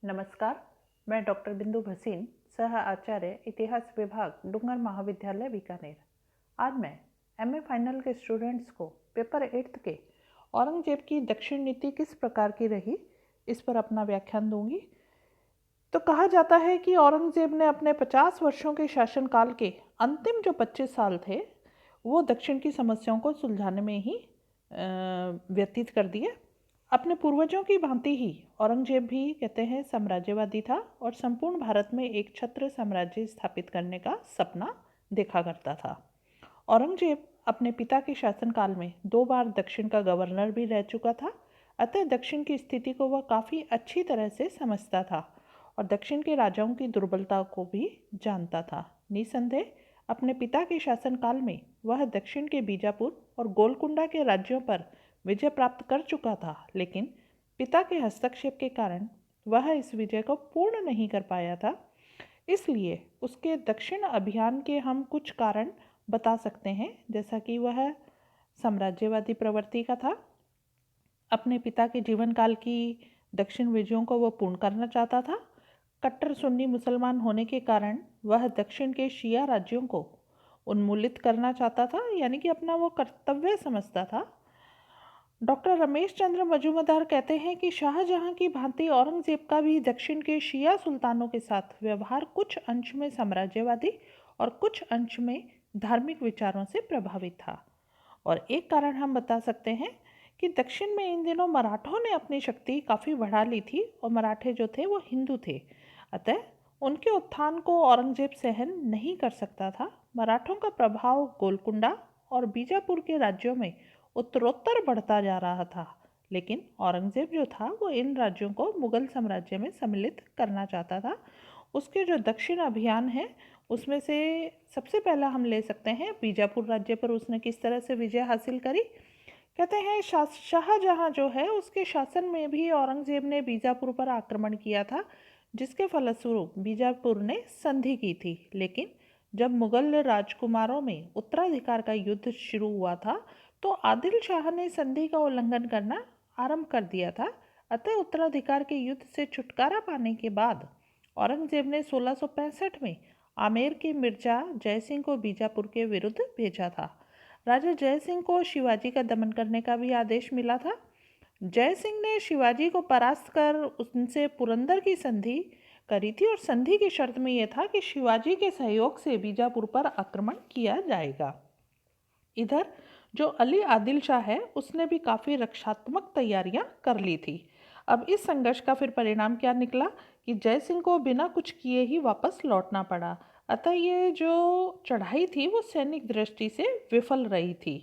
नमस्कार, मैं डॉक्टर बिंदु भसीन, सह आचार्य इतिहास विभाग डूंगर महाविद्यालय बीकानेर। आज मैं एमए फाइनल के स्टूडेंट्स को पेपर 8 के औरंगजेब की दक्षिण नीति किस प्रकार की रही, इस पर अपना व्याख्यान दूंगी। तो कहा जाता है कि औरंगजेब ने अपने 50 वर्षों के शासनकाल के अंतिम जो 25 साल थे वो दक्षिण की समस्याओं को सुलझाने में ही व्यतीत कर दिए। अपने पूर्वजों की भांति ही औरंगजेब भी कहते हैं साम्राज्यवादी था और संपूर्ण भारत में एक छत्र साम्राज्य स्थापित करने का सपना देखा करता था। औरंगजेब अपने पिता के शासनकाल में 2 बार दक्षिण का गवर्नर भी रह चुका था, अतः दक्षिण की स्थिति को वह काफ़ी अच्छी तरह से समझता था और दक्षिण के राजाओं की दुर्बलता को भी जानता था। निसंदेह अपने पिता के शासनकाल में वह दक्षिण के बीजापुर और गोलकुंडा के राज्यों पर विजय प्राप्त कर चुका था, लेकिन पिता के हस्तक्षेप के कारण वह इस विजय को पूर्ण नहीं कर पाया था। इसलिए उसके दक्षिण अभियान के हम कुछ कारण बता सकते हैं, जैसा कि वह साम्राज्यवादी प्रवृत्ति का था। अपने पिता के जीवन काल की दक्षिण विजयों को वह पूर्ण करना चाहता था। कट्टर सुन्नी मुसलमान होने के कारण वह दक्षिण के शिया राज्यों को उन्मूलित करना चाहता था, यानी कि अपना वो कर्तव्य समझता था। डॉक्टर रमेश चंद्र मजूमदार कहते हैं कि शाहजहां की भांति औरंगजेब का भी दक्षिण के शिया सुल्तानों के साथ व्यवहार कुछ अंश में साम्राज्यवादी और कुछ अंश में धार्मिक विचारों से प्रभावित था। और एक कारण हम बता सकते हैं कि दक्षिण में इन दिनों मराठों ने अपनी शक्ति काफ़ी बढ़ा ली थी और मराठे जो थे वो हिंदू थे, अतः उनके उत्थान को औरंगजेब सहन नहीं कर सकता था। मराठों का प्रभाव गोलकुंडा और बीजापुर के राज्यों में उत्तरोत्तर बढ़ता जा रहा था, लेकिन औरंगजेब जो था वो इन राज्यों को मुगल साम्राज्य में सम्मिलित करना चाहता था। उसके जो दक्षिण अभियान है उसमें से सबसे पहला हम ले सकते हैं बीजापुर राज्य पर उसने किस तरह से विजय हासिल करी। कहते हैं शाहजहां जो है उसके शासन में भी औरंगजेब ने बीजापुर पर आक्रमण किया था, जिसके फलस्वरूप बीजापुर ने संधि की थी। लेकिन जब मुगल राजकुमारों में उत्तराधिकार का युद्ध शुरू हुआ था तो आदिल शाह ने संधि का उल्लंघन करना आरंभ कर दिया था। अतः उत्तराधिकार के युद्ध से छुटकारा पाने के बाद औरंगजेब ने 1665 में आमेर के मिर्जा जयसिंह को बीजापुर के विरुद्ध भेजा था। राजा जयसिंह को शिवाजी का दमन करने का भी आदेश मिला था। जयसिंह ने शिवाजी को परास्त कर उनसे पुरंदर की संधि करी थी और संधि की शर्त में यह था कि शिवाजी के सहयोग से बीजापुर पर आक्रमण किया जाएगा। इधर जो अली आदिल शाह है उसने भी काफ़ी रक्षात्मक तैयारियां कर ली थी। अब इस संघर्ष का फिर परिणाम क्या निकला कि जयसिंह को बिना कुछ किए ही वापस लौटना पड़ा। अतः ये जो चढ़ाई थी वो सैनिक दृष्टि से विफल रही थी।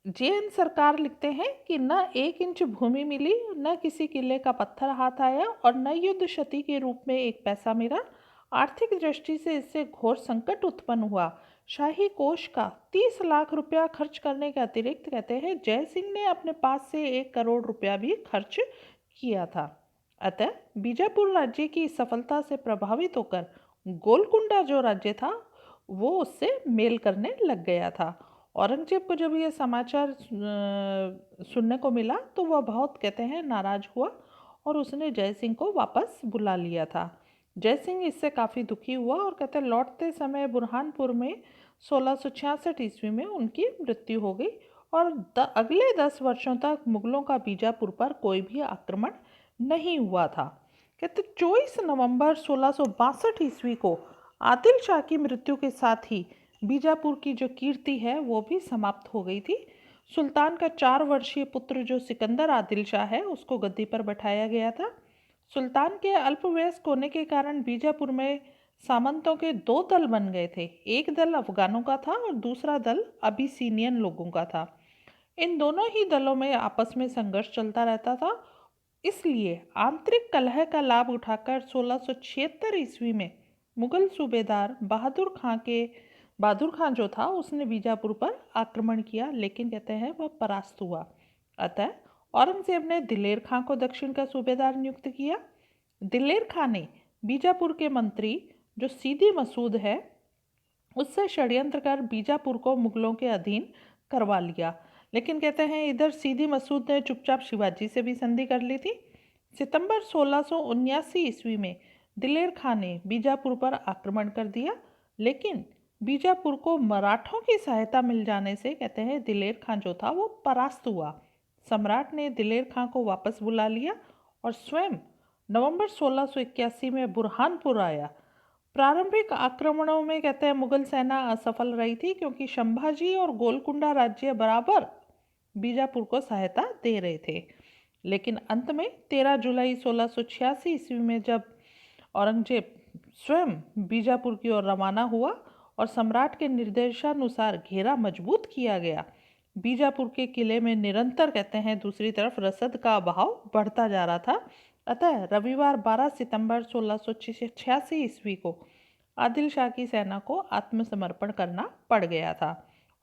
जेएन सरकार लिखते हैं कि न 1 इंच भूमि मिली, न किसी किले का पत्थर हाथ आया और न युद्ध क्षति के रूप में एक पैसा मिला। आर्थिक दृष्टि से इससे घोर संकट उत्पन्न हुआ। शाही कोष का 30 लाख रुपया खर्च करने के अतिरिक्त कहते हैं जयसिंह ने अपने पास से 1 करोड़ रुपया भी खर्च किया था। अतः बीजापुर राज्य की सफलता से प्रभावित होकर गोलकुंडा जो राज्य था वो उससे मेल करने लग गया था। औरंगजेब को जब यह समाचार सुनने को मिला तो वह बहुत कहते हैं नाराज हुआ और उसने जयसिंह को वापस बुला लिया था। जयसिंह इससे काफ़ी दुखी हुआ और कहते हैं लौटते समय बुरहानपुर में 1666 ईस्वी में उनकी मृत्यु हो गई और अगले 10 वर्षों तक मुगलों का बीजापुर पर कोई भी आक्रमण नहीं हुआ था। कहते 24 नवंबर 1662 ईस्वी को आदिल शाह की मृत्यु के साथ ही बीजापुर की जो कीर्ति है वो भी समाप्त हो गई थी। सुल्तान का 4 वर्षीय पुत्र जो सिकंदर आदिल शाह है उसको गद्दी पर बैठाया गया था। सुल्तान के अल्पवयस्क होने के कारण बीजापुर में सामंतों के 2 दल बन गए थे। एक दल अफगानों का था और दूसरा दल अबिसिनियन लोगों का था। इन दोनों ही दलों में आपस में संघर्ष चलता रहता था। इसलिए आंतरिक कलह का लाभ उठाकर 1676 ईस्वी में मुगल सूबेदार बहादुर खां जो था उसने बीजापुर पर आक्रमण किया, लेकिन कहते हैं वह परास्त हुआ। अतः औरंगजेब ने दिलेर खां को दक्षिण का सूबेदार नियुक्त किया। दिलेर खां ने बीजापुर के मंत्री जो सीदी मसूद है उससे षड्यंत्र कर बीजापुर को मुगलों के अधीन करवा लिया। लेकिन कहते हैं इधर सीदी मसूद ने चुपचाप शिवाजी से भी संधि कर ली थी। सितंबर 1679 ईस्वी में दिलेर खां ने बीजापुर पर आक्रमण कर दिया, लेकिन बीजापुर को मराठों की सहायता मिल जाने से कहते हैं दिलेर खां जो था वो परास्त हुआ। सम्राट ने दिलेर खां को वापस बुला लिया और स्वयं नवंबर 1681 में बुरहानपुर आया। प्रारंभिक आक्रमणों में कहते हैं मुगल सेना असफल रही थी, क्योंकि संभाजी और गोलकुंडा राज्य बराबर बीजापुर को सहायता दे रहे थे। लेकिन अंत में 13 जुलाई 1686 ईस्वी में जब औरंगजेब स्वयं बीजापुर की ओर रवाना हुआ और सम्राट के निर्देशानुसार घेरा मजबूत किया गया, बीजापुर के किले में निरंतर कहते हैं दूसरी तरफ रसद का अभाव बढ़ता जा रहा था। अतः रविवार 12 सितंबर 1686 ईस्वी को आदिल शाह की सेना को आत्मसमर्पण करना पड़ गया था।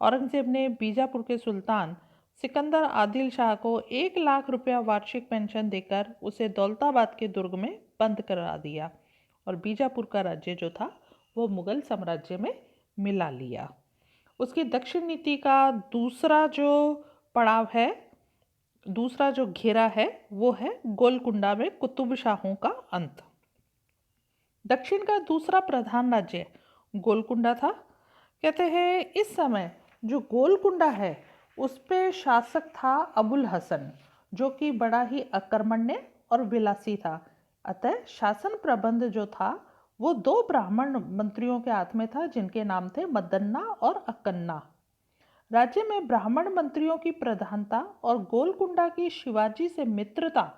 औरंगजेब ने बीजापुर के सुल्तान सिकंदर आदिल शाह को 1 लाख रुपया वार्षिक पेंशन देकर उसे दौलताबाद के दुर्ग में बंद करा दिया और बीजापुर का राज्य जो था वो मुगल साम्राज्य में मिला लिया। उसकी दक्षिण नीति का दूसरा जो पड़ाव है, दूसरा जो घेरा है, वो है गोलकुंडा में कुतुब शाहों का अंत। दक्षिण का दूसरा प्रधान राज्य गोलकुंडा था। कहते हैं इस समय जो गोलकुंडा है उस पे शासक था अबुल हसन, जो कि बड़ा ही अकर्मण्य और विलासी था। अतः शासन प्रबंध जो था वो 2 ब्राह्मण मंत्रियों के हाथ में था, जिनके नाम थे मदन्ना और अकन्ना। राज्य में ब्राह्मण मंत्रियों की प्रधानता और गोलकुंडा की शिवाजी से मित्रता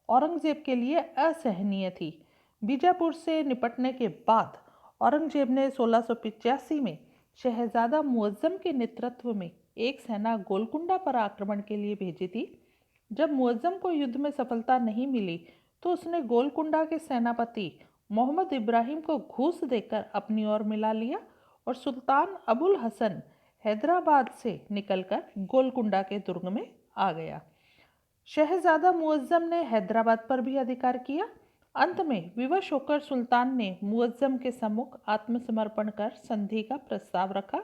औरंगजेब के लिए असहनीय थी। बीजापुर से निपटने के बाद औरंगजेब ने 1685 में शहजादा मुअज्जम के नेतृत्व में एक सेना गोलकुंडा पर आक्रमण के लिए भेजी थी। जब मुअज्जम को युद्ध में सफलता नहीं मिली तो उसने गोलकुंडा के सेनापति मोहम्मद इब्राहिम को घूस देकर अपनी ओर मिला लिया और सुल्तान अबुल हसन हैदराबाद से निकलकर गोलकुंडा के दुर्ग में आ गया। शहजादा मुअज्जम ने हैदराबाद पर भी अधिकार किया। अंत में विवश होकर सुल्तान ने मुअज्जम के सम्मुख आत्मसमर्पण कर संधि का प्रस्ताव रखा।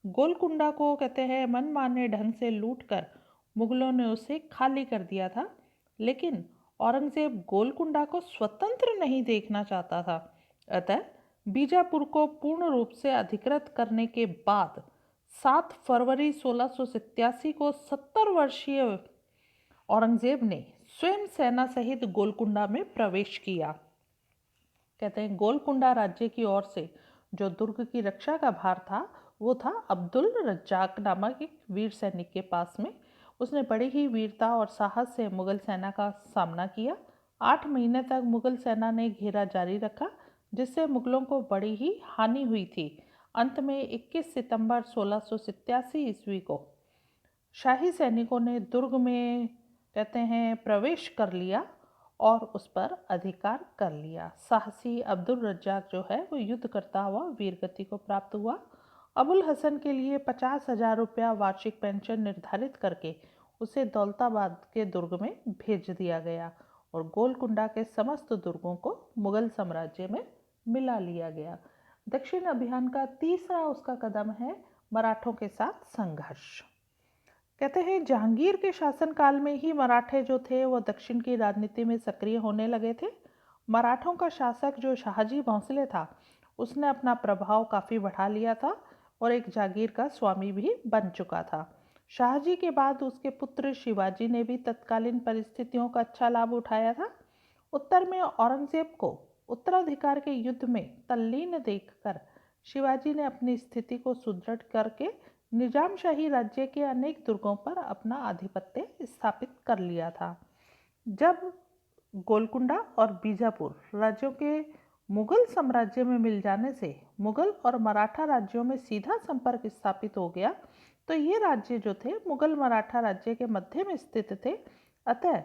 गोलकुंडा को कहते हैं मनमाने ढंग से लूटकर मुगलों ने उसे खाली कर दिया था, लेकिन औरंगजेब गोलकुंडा को स्वतंत्र नहीं देखना चाहता था। अतः बीजापुर को पूर्ण रूप से अधिकृत करने के बाद 7 फरवरी 1687 को 70 वर्षीय औरंगजेब ने स्वयं सेना सहित गोलकुंडा में प्रवेश किया। कहते हैं गोलकुंडा राज्य की ओर से जो दुर्ग की रक्षा का भार था वो था अब्दुल रज्जाक नामक एक वीर सैनिक के पास में। उसने बड़ी ही वीरता और साहस से मुगल सेना का सामना किया। 8 महीने तक मुगल सेना ने घेरा जारी रखा, जिससे मुगलों को बड़ी ही हानि हुई थी। अंत में 21 सितंबर 1687 ईस्वी को शाही सैनिकों ने दुर्ग में कहते हैं प्रवेश कर लिया और उस पर अधिकार कर लिया। साहसी अब्दुल रज्जाक जो है वो युद्ध करता हुआ वीरगति को प्राप्त हुआ। अबुल हसन के लिए 50,000 रुपया वार्षिक पेंशन निर्धारित करके उसे दौलताबाद के दुर्ग में भेज दिया गया और गोलकुंडा के समस्त दुर्गों को मुगल साम्राज्य में मिला लिया गया। दक्षिण अभियान का तीसरा उसका कदम है मराठों के साथ संघर्ष। कहते हैं जहांगीर के शासनकाल में ही मराठे जो थे वो दक्षिण की राजनीति में सक्रिय होने लगे थे। मराठों का शासक जो शाहजी भोंसले था उसने अपना प्रभाव काफ़ी बढ़ा लिया था और एक जागीर का स्वामी भी बन चुका था। शाहजी के बाद उसके पुत्र शिवाजी ने भी तत्कालीन परिस्थितियों का अच्छा लाभ उठाया था। उत्तर में औरंगजेब को उत्तराधिकार के युद्ध में तल्लीन देखकर शिवाजी ने अपनी स्थिति को सुदृढ़ करके निजामशाही राज्य के अनेक दुर्गों पर अपना आधिपत्य स्थापित कर लिया था। जब गोलकुंडा और बीजापुर राज्यों के मुगल साम्राज्य में मिल जाने से मुगल और मराठा राज्यों में सीधा संपर्क स्थापित हो गया, तो ये राज्य जो थे मुगल मराठा राज्य के मध्य में स्थित थे। अतः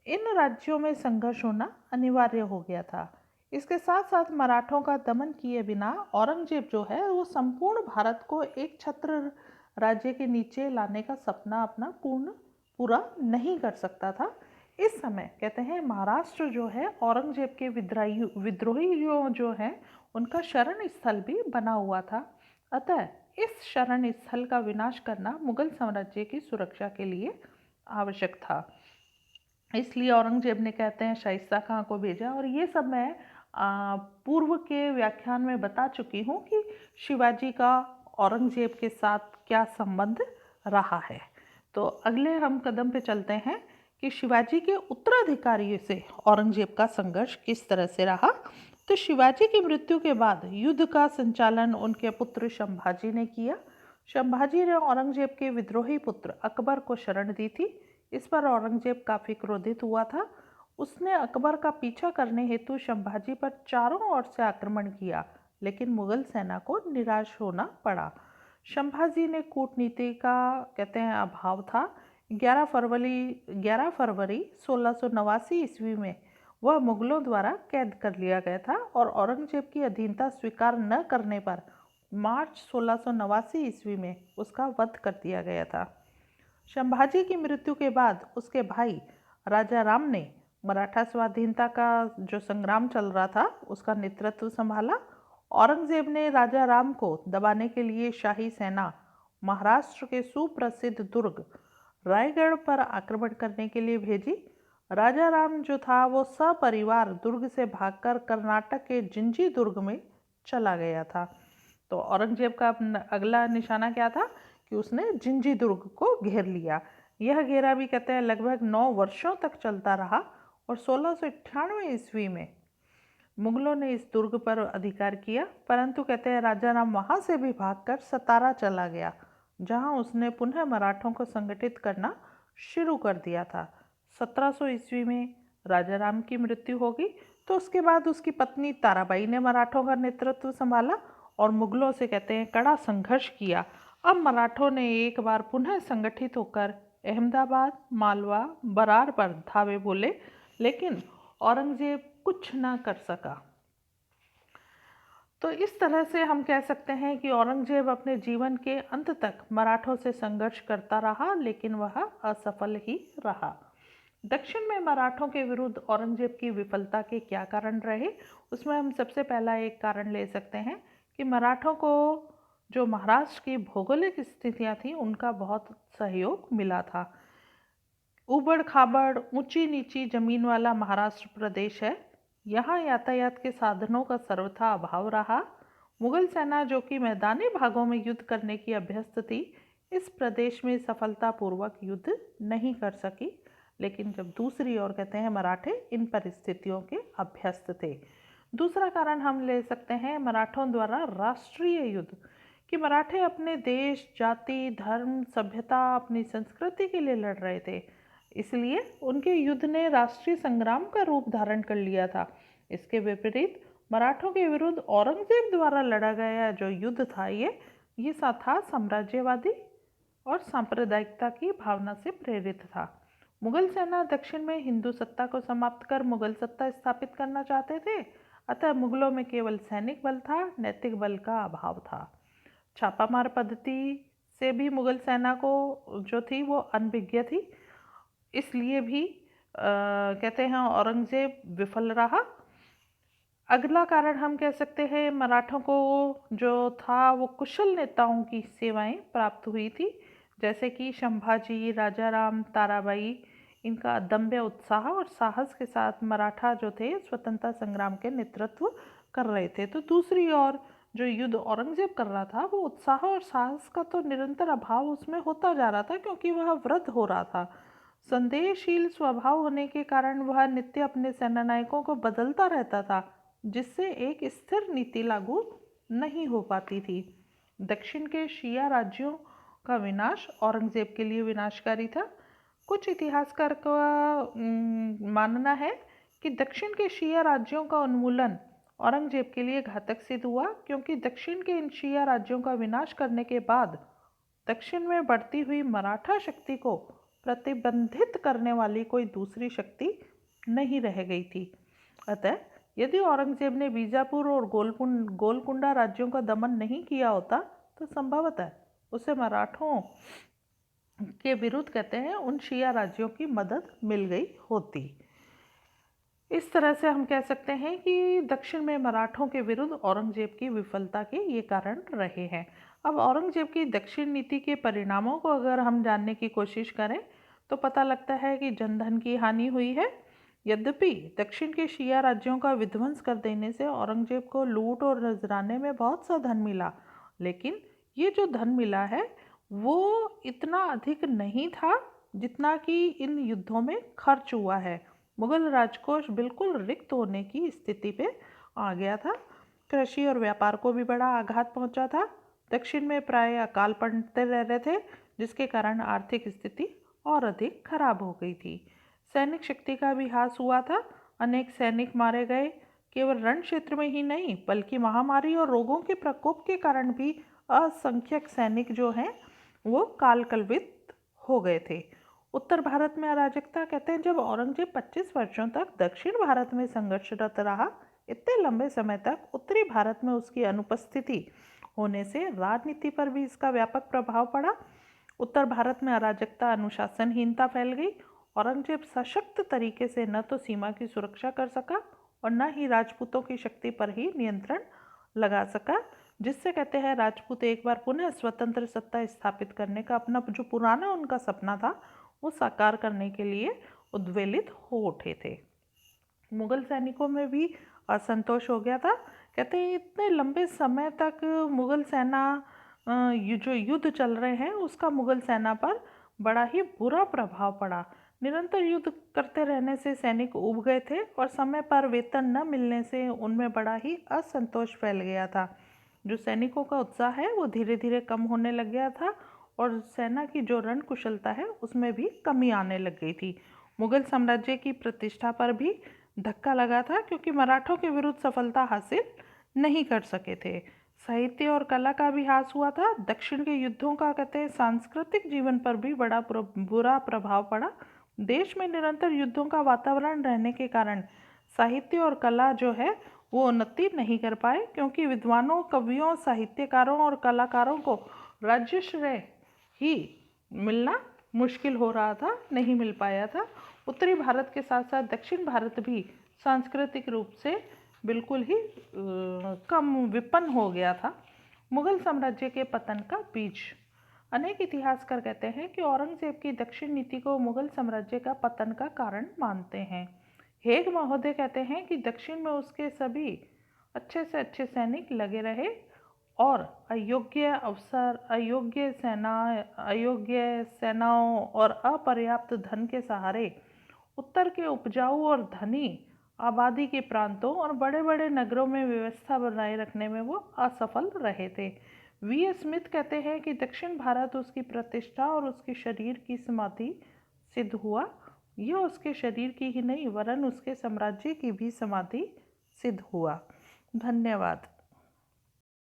इन राज्यों में संघर्ष होना अनिवार्य हो गया था। इसके साथ साथ मराठों का दमन किए बिना औरंगजेब जो है वो संपूर्ण भारत को एक छत्र राज्य के नीचे लाने का सपना अपना पूरा नहीं कर सकता था। इस समय कहते हैं महाराष्ट्र जो है औरंगजेब के विद्रोहियों जो हैं उनका शरण स्थल भी बना हुआ था। अतः इस शरण स्थल का विनाश करना मुगल साम्राज्य की सुरक्षा के लिए आवश्यक था। इसलिए औरंगजेब ने कहते हैं शाइस्ता खां को भेजा। और ये सब मैं पूर्व के व्याख्यान में बता चुकी हूँ कि शिवाजी का औरंगजेब के साथ क्या संबंध रहा है। तो अगले हम कदम पे चलते हैं कि शिवाजी के उत्तराधिकारियों से औरंगजेब का संघर्ष किस तरह से रहा। तो शिवाजी की मृत्यु के बाद युद्ध का संचालन उनके पुत्र संभाजी ने किया। संभाजी ने औरंगजेब के विद्रोही पुत्र अकबर को शरण दी थी। इस पर औरंगजेब काफी क्रोधित हुआ था। उसने अकबर का पीछा करने हेतु संभाजी पर चारों ओर से आक्रमण किया, लेकिन मुगल सेना को निराश होना पड़ा। संभाजी ने कूटनीति का कहते हैं अभाव था। 11 फरवरी 1689 ईस्वी में वह मुगलों द्वारा कैद कर लिया गया था और औरंगजेब की अधीनता स्वीकार न करने पर मार्च 1689 ईस्वी में उसका वध कर दिया गया था। संभाजी की मृत्यु के बाद उसके भाई राजा राम ने मराठा स्वाधीनता का जो संग्राम चल रहा था उसका नेतृत्व संभाला। औरंगजेब ने राजा राम को दबाने के लिए शाही सेना महाराष्ट्र के सुप्रसिद्ध दुर्ग रायगढ़ पर आक्रमण करने के लिए भेजी। राजा राम जो था वो सपरिवार दुर्ग से भागकर कर्नाटक के जिंजी दुर्ग में चला गया था। तो औरंगजेब का अगला निशाना क्या था कि उसने जिंजी दुर्ग को घेर लिया। यह घेरा भी कहते हैं लगभग 9 वर्षों तक चलता रहा और 1698 ईस्वी में मुगलों ने इस दुर्ग पर अधिकार किया। परंतु कहते हैं राजा राम वहां से भी भागकर सतारा चला गया, जहां उसने पुनः मराठों को संगठित करना शुरू कर दिया था। 1700 ईस्वी में राजा राम की मृत्यु होगी, तो उसके बाद उसकी पत्नी ताराबाई ने मराठों का नेतृत्व संभाला और मुगलों से कहते हैं कड़ा संघर्ष किया। अब मराठों ने एक बार पुनः संगठित होकर अहमदाबाद, मालवा, बरार पर धावे बोले, लेकिन औरंगजेब कुछ ना कर सका। तो इस तरह से हम कह सकते हैं कि औरंगजेब अपने जीवन के अंत तक मराठों से संघर्ष करता रहा, लेकिन वह असफल ही रहा। दक्षिण में मराठों के विरुद्ध औरंगजेब की विफलता के क्या कारण रहे, उसमें हम सबसे पहला एक कारण ले सकते हैं कि मराठों को जो महाराष्ट्र की भौगोलिक स्थितियां थी उनका बहुत सहयोग मिला था। उबड़ खाबड़ ऊंची नीची जमीन वाला महाराष्ट्र प्रदेश है। यहाँ यातायात के साधनों का सर्वथा अभाव रहा। मुगल सेना जो कि मैदानी भागों में युद्ध करने की अभ्यस्त थी, इस प्रदेश में सफलतापूर्वक युद्ध नहीं कर सकी। लेकिन जब दूसरी ओर कहते हैं मराठे इन परिस्थितियों के अभ्यस्त थे। दूसरा कारण हम ले सकते हैं मराठों द्वारा राष्ट्रीय युद्ध, कि मराठे अपने देश, जाति, धर्म, सभ्यता, अपनी संस्कृति के लिए लड़ रहे थे। इसलिए उनके युद्ध ने राष्ट्रीय संग्राम का रूप धारण कर लिया था। इसके विपरीत मराठों के विरुद्ध औरंगजेब द्वारा लड़ा गया जो युद्ध था ये था साम्राज्यवादी और सांप्रदायिकता की भावना से प्रेरित था। मुगल सेना दक्षिण में हिंदू सत्ता को समाप्त कर मुगल सत्ता स्थापित करना चाहते थे, अतः मुगलों में केवल सैनिक बल था, नैतिक बल का अभाव था। छापामार पद्धति से भी मुगल सेना को जो थी वो अनभिज्ञ थी, इसलिए भी कहते हैं औरंगजेब विफल रहा। अगला कारण हम कह सकते हैं मराठों को जो था वो कुशल नेताओं की सेवाएं प्राप्त हुई थी, जैसे कि संभाजी, राजा राम, ताराबाई। इनका अदम्य उत्साह और साहस के साथ मराठा जो थे स्वतंत्रता संग्राम के नेतृत्व कर रहे थे। तो दूसरी ओर जो युद्ध औरंगजेब कर रहा था वो उत्साह और साहस का तो निरंतर अभाव उसमें होता जा रहा था, क्योंकि वह वृद्ध हो रहा था। संदेहशील स्वभाव होने के कारण वह नित्य अपने सेनानायकों को बदलता रहता था, जिससे एक स्थिर नीति लागू नहीं हो पाती थी। दक्षिण के शिया राज्यों का विनाश औरंगजेब के लिए विनाशकारी था। कुछ इतिहासकार का मानना है कि दक्षिण के शिया राज्यों का उन्मूलन औरंगजेब के लिए घातक सिद्ध हुआ, क्योंकि दक्षिण के इन शिया राज्यों का विनाश करने के बाद दक्षिण में बढ़ती हुई मराठा शक्ति को प्रतिबंधित करने वाली कोई दूसरी शक्ति नहीं रह गई थी। अतः यदि औरंगजेब ने बीजापुर और गोलकुंडा राज्यों का दमन नहीं किया होता तो संभवतः उसे मराठों के विरुद्ध कहते हैं उन शिया राज्यों की मदद मिल गई होती। इस तरह से हम कह सकते हैं कि दक्षिण में मराठों के विरुद्ध औरंगजेब की विफलता के ये कारण रहे हैं। अब औरंगजेब की दक्षिण नीति के परिणामों को अगर हम जानने की कोशिश करें तो पता लगता है कि जनधन की हानि हुई है। यद्यपि दक्षिण के शिया राज्यों का विध्वंस कर देने से औरंगजेब को लूट और नजराने में बहुत सा धन मिला, लेकिन ये जो धन मिला है वो इतना अधिक नहीं था जितना कि इन युद्धों में खर्च हुआ है। मुगल राजकोष बिल्कुल रिक्त होने की स्थिति पे आ गया था। कृषि और व्यापार को भी बड़ा आघात पहुंचा था। दक्षिण में प्राय अकाल पड़ते रह रहे थे, जिसके कारण आर्थिक स्थिति और अधिक खराब हो गई थी। सैनिक शक्ति का भी ह्रास हुआ था। अनेक सैनिक मारे गए। केवल रण क्षेत्र में ही नहीं बल्कि महामारी और रोगों के प्रकोप के कारण भी असंख्यक सैनिक जो हैं वो कालकलवित हो गए थे। उत्तर भारत में अराजकता कहते हैं जब औरंगजेब 25 वर्षों तक दक्षिण भारत में संघर्षरत रहा, इतने लंबे समय तक उत्तरी भारत में उसकी अनुपस्थिति होने से राजनीति पर भी इसका व्यापक प्रभाव पड़ा। उत्तर भारत में अराजकता, अनुशासनहीनता फैल गई। औरंगजेब सशक्त तरीके से न तो सीमा की सुरक्षा कर सका और न ही राजपूतों की शक्ति पर ही नियंत्रण लगा सका, जिससे कहते हैं राजपूत एक बार पुनः स्वतंत्र सत्ता स्थापित करने का अपना जो पुराना उनका सपना था वो साकार करने के लिए उद्वेलित हो उठे थे। मुगल सैनिकों में भी असंतोष हो गया था। कहते हैं इतने लंबे समय तक मुगल सेना जो युद्ध चल रहे हैं उसका मुगल सेना पर बड़ा ही बुरा प्रभाव पड़ा। निरंतर युद्ध करते रहने से सैनिक ऊब गए थे और समय पर वेतन न मिलने से उनमें बड़ा ही असंतोष फैल गया था। जो सैनिकों का उत्साह है वो धीरे धीरे कम होने लग गया था और सेना की जो रण कुशलता है उसमें भी कमी आने लग गई थी। मुगल साम्राज्य की प्रतिष्ठा पर भी धक्का लगा था क्योंकि मराठों के विरुद्ध सफलता हासिल नहीं कर सके थे। साहित्य और कला का भी ह्रास हुआ था। दक्षिण के युद्धों का कहते हैं सांस्कृतिक जीवन पर भी बड़ा बुरा प्रभाव पड़ा। देश में निरंतर युद्धों का वातावरण रहने के कारण साहित्य और कला जो है वो उन्नति नहीं कर पाए, क्योंकि विद्वानों, कवियों, साहित्यकारों और कलाकारों को राज्यश्रय ही मिलना मुश्किल हो रहा था, नहीं मिल पाया था। उत्तरी भारत के साथ साथ दक्षिण भारत भी सांस्कृतिक रूप से बिल्कुल ही कम विपन्न हो गया था। मुगल साम्राज्य के पतन का बीज। अनेक इतिहासकार कहते हैं कि औरंगजेब की दक्षिण नीति को मुगल साम्राज्य का पतन का कारण मानते हैं। हेग महोदय कहते हैं कि दक्षिण में उसके सभी अच्छे से अच्छे सैनिक लगे रहे और अयोग्य सेनाओं और अपर्याप्त धन के सहारे उत्तर के उपजाऊ और धनी आबादी के प्रांतों और बड़े बड़े नगरों में व्यवस्था बनाए रखने में वो असफल रहे थे। V.S. स्मिथ कहते हैं कि दक्षिण भारत उसकी प्रतिष्ठा और उसके शरीर की समाधि सिद्ध हुआ। यह उसके शरीर की ही नहीं वरन उसके साम्राज्य की भी समाधि सिद्ध हुआ। धन्यवाद।